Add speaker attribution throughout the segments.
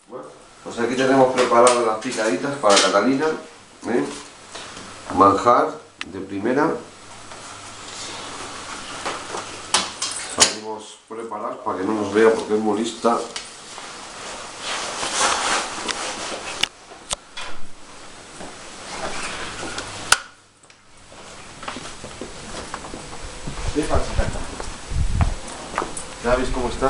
Speaker 1: Bueno, pues aquí tenemos preparadas las picaditas para Catalina, manjar de primera. Salimos preparar para que no nos vea porque es muy lista. ¿Ya veis cómo está?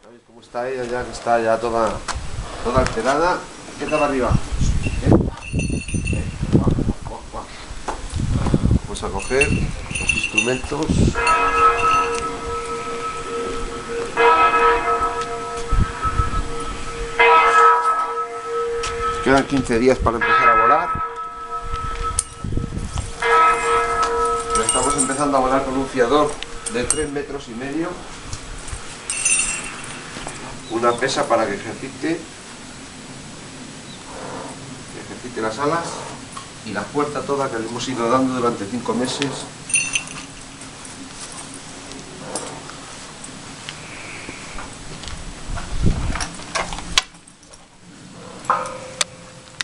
Speaker 1: ¿Ya veis cómo está ella? Ya que está ya toda alterada. ¿Qué tal arriba? Vamos a coger los instrumentos. Quedan 15 días para empezar a volar. Pero estamos empezando a volar con un fiador de 3,5 metros. Una pesa para que ejercite las alas y la fuerza toda que le hemos ido dando durante 5 meses.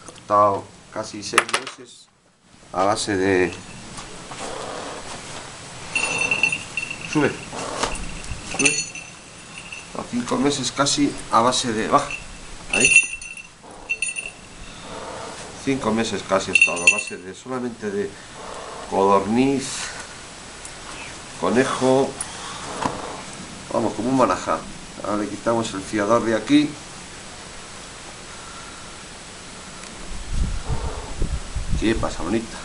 Speaker 1: He estado casi 6 meses a base de... Sube. 5 meses casi a base de... Baja. Ahí. 5 meses casi he estado a base de solamente de codorniz, conejo, vamos, como un manajá. Ahora le quitamos el fiador de aquí. ¿Qué pasa, bonita?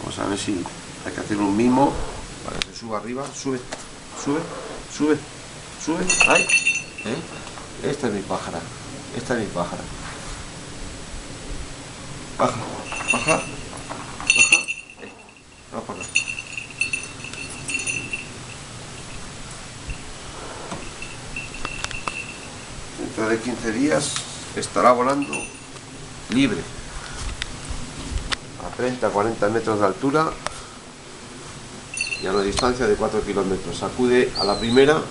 Speaker 1: Vamos a ver si hay que hacer un mimo para que se suba arriba. Sube. Ahí. Esta es mi pájara. Baja. Vamos para acá. Dentro de 15 días estará volando libre. A 30-40 metros de altura. Y a una distancia de 4 kilómetros. Acude a la primera.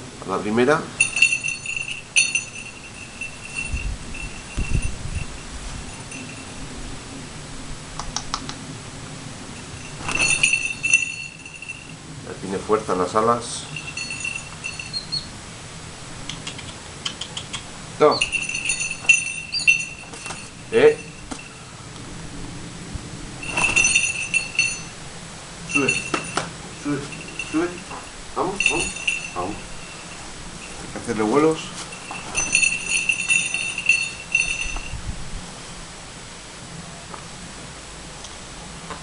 Speaker 1: Ya tiene fuerza en las alas. Toma. Sube. Vamos. Hay que hacerle vuelos.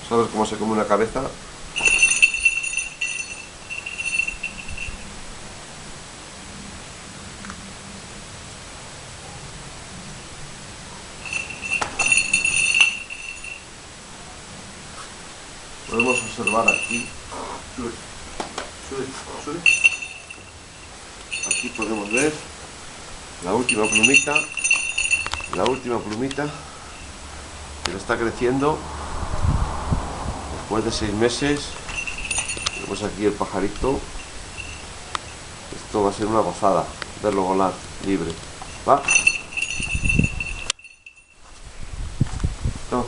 Speaker 1: ¿Sabes cómo se come una cabeza? Podemos observar aquí. Sube. Aquí podemos ver la última plumita que le está creciendo después de 6 meses. Tenemos aquí el pajarito. Esto va a ser una gozada verlo volar libre. ¿Va? No.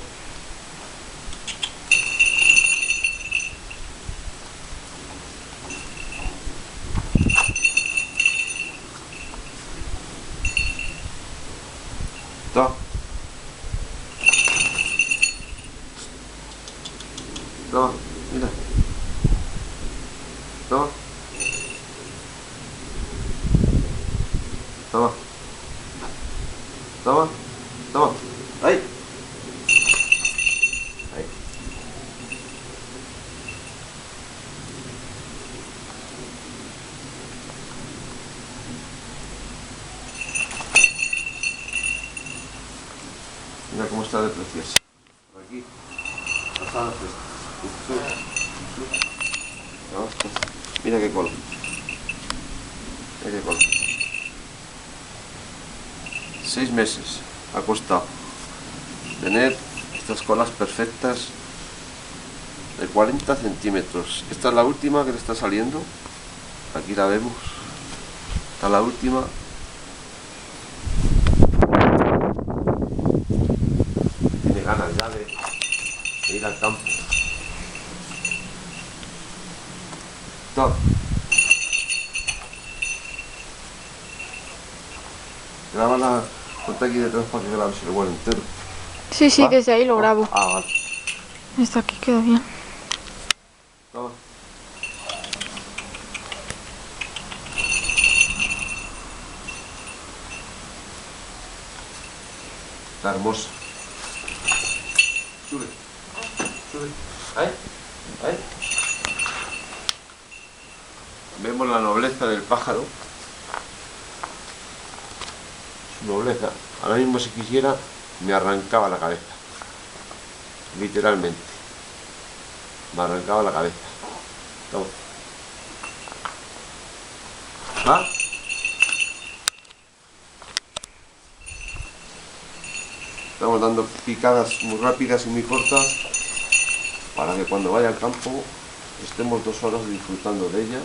Speaker 1: No, mira. No. Toma. Ahí. Mira cómo está de preciosa. Por aquí. Las alas. Mira qué color. 6 meses ha costado tener estas colas perfectas de 40 centímetros. Esta es la última que le está saliendo. Aquí la vemos. Esta es la última. Tiene ganas ya de ir al campo. Stop. Graba la cuenta aquí detrás para que grabes el vuelo entero.
Speaker 2: Sí, sí,
Speaker 1: ¿Va?
Speaker 2: desde ahí lo grabo.
Speaker 1: Ah, vale.
Speaker 2: Esta aquí queda bien.
Speaker 1: Toma. Está hermosa. Sube. Sube. Ahí. Ahí. Vemos la nobleza del pájaro. Su nobleza. Ahora mismo si quisiera me arrancaba la cabeza. Literalmente. Me arrancaba la cabeza. Toma. ¿Va? Estamos dando picadas muy rápidas y muy cortas para que cuando vaya al campo estemos 2 horas disfrutando de ella.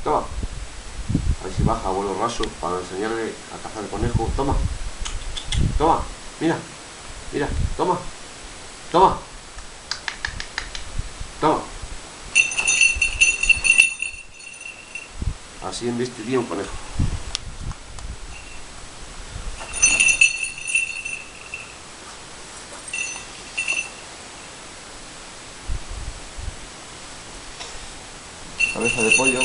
Speaker 1: Toma. A ver si baja a vuelo raso para enseñarle a cazar el conejo. Toma. Toma. Mira. Mira. Toma. Toma. Toma. Así embestiría un conejo. Cabeza de pollo.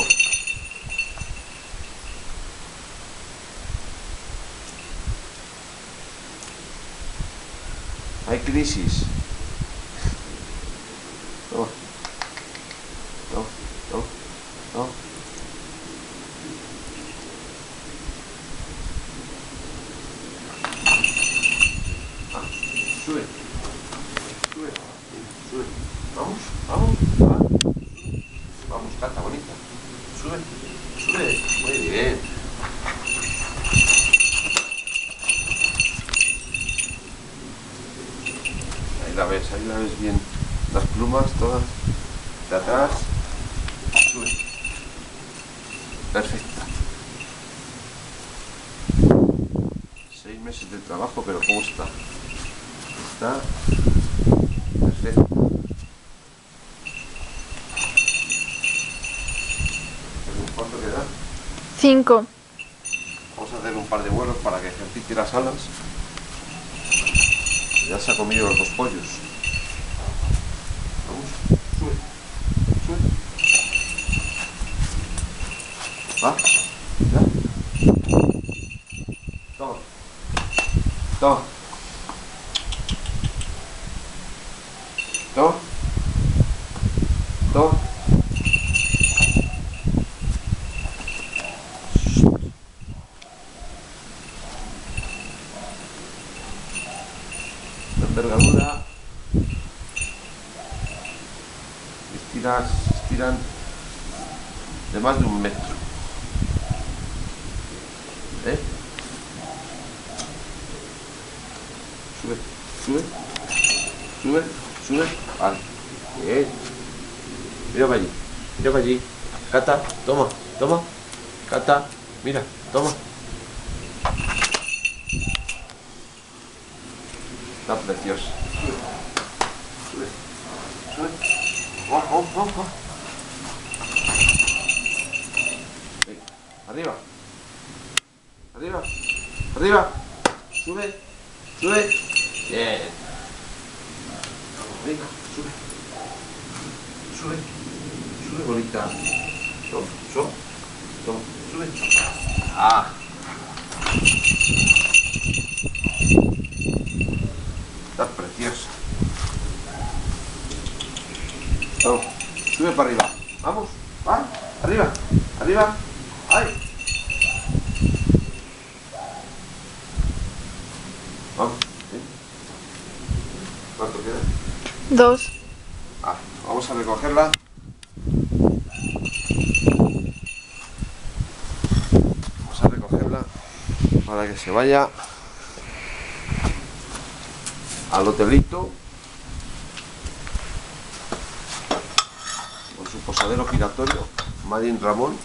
Speaker 1: Hay crisis. Toma. Toma. Toma. Toma. Ah, sube. Sube. Sube. Vamos. Vamos. Vamos, cata bonita. Sube. Sube. Muy bien. Ahí la ves bien. Las plumas todas de atrás. Sube. Perfecta. 6 meses de trabajo, pero ¿cómo está? Está perfecta. ¿Cuánto queda?
Speaker 2: 5.
Speaker 1: Vamos a hacer un par de vuelos para que ejercite las alas. Ya se ha comido los 2 pollos. Vamos, sube, sube. ¿Va? ¿Ya? Toma. Toma. Toma. Toma. La envergadura. Estiran de más de 1 metro. ¿Eh? Sube, sube, sube, sube. Vale. Bien. Mira para allí, mira para allí. Cata, toma, toma. Cata, mira, toma. Está preciosa. Sube, sube, sube. Oh, oh, oh, oh. Venga, arriba. Arriba, arriba. Sube, sube. Bien. Venga, sube. Sube, sube, bonita. Toma, toma, toma, sube. Ah. Está preciosa. Vamos, sube para arriba. Vamos, va, arriba, arriba. ¡Ay! Vamos, ¿eh? ¿Cuánto queda?
Speaker 2: 2.
Speaker 1: Ah, vamos a recogerla. para que se vaya al hotelito con su posadero giratorio Madin Ramón.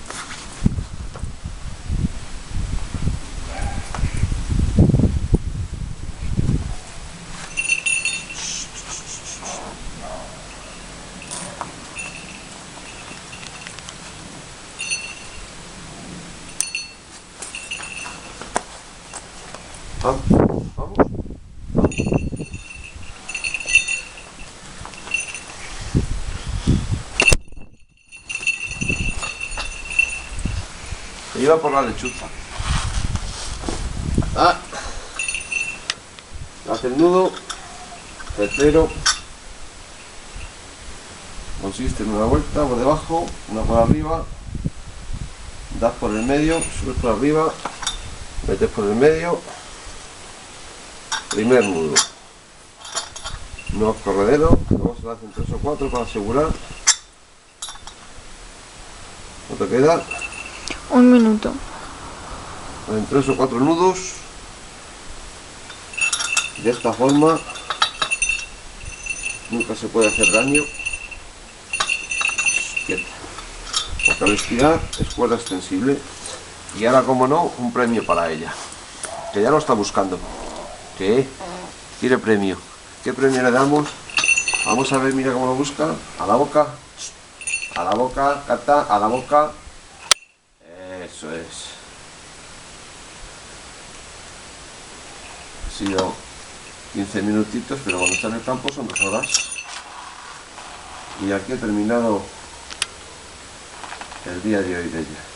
Speaker 1: Vamos, vamos, vamos. Se lleva por la lechuza. Hace el nudo, tetero. Consiste en una vuelta por debajo, una por arriba. Das por el medio, subes por arriba, metes por el medio. Primer nudo. No corredero, luego se lo hacen 3 o 4 para asegurar. ¿Cuánto queda?
Speaker 2: 1 minuto.
Speaker 1: En 3 o 4 nudos. De esta forma nunca se puede hacer daño. Quieta. Porque al estirar es cuerda extensible. Y ahora, como no, un premio para ella, que ya lo está buscando. ¿Qué? Quiere premio. ¿Qué premio le damos? Vamos a ver, mira cómo lo busca. A la boca. A la boca, Cata, a la boca. Eso es. Ha sido 15 minutitos, pero cuando está en el campo son 2 horas. Y aquí he terminado el día de hoy de ella.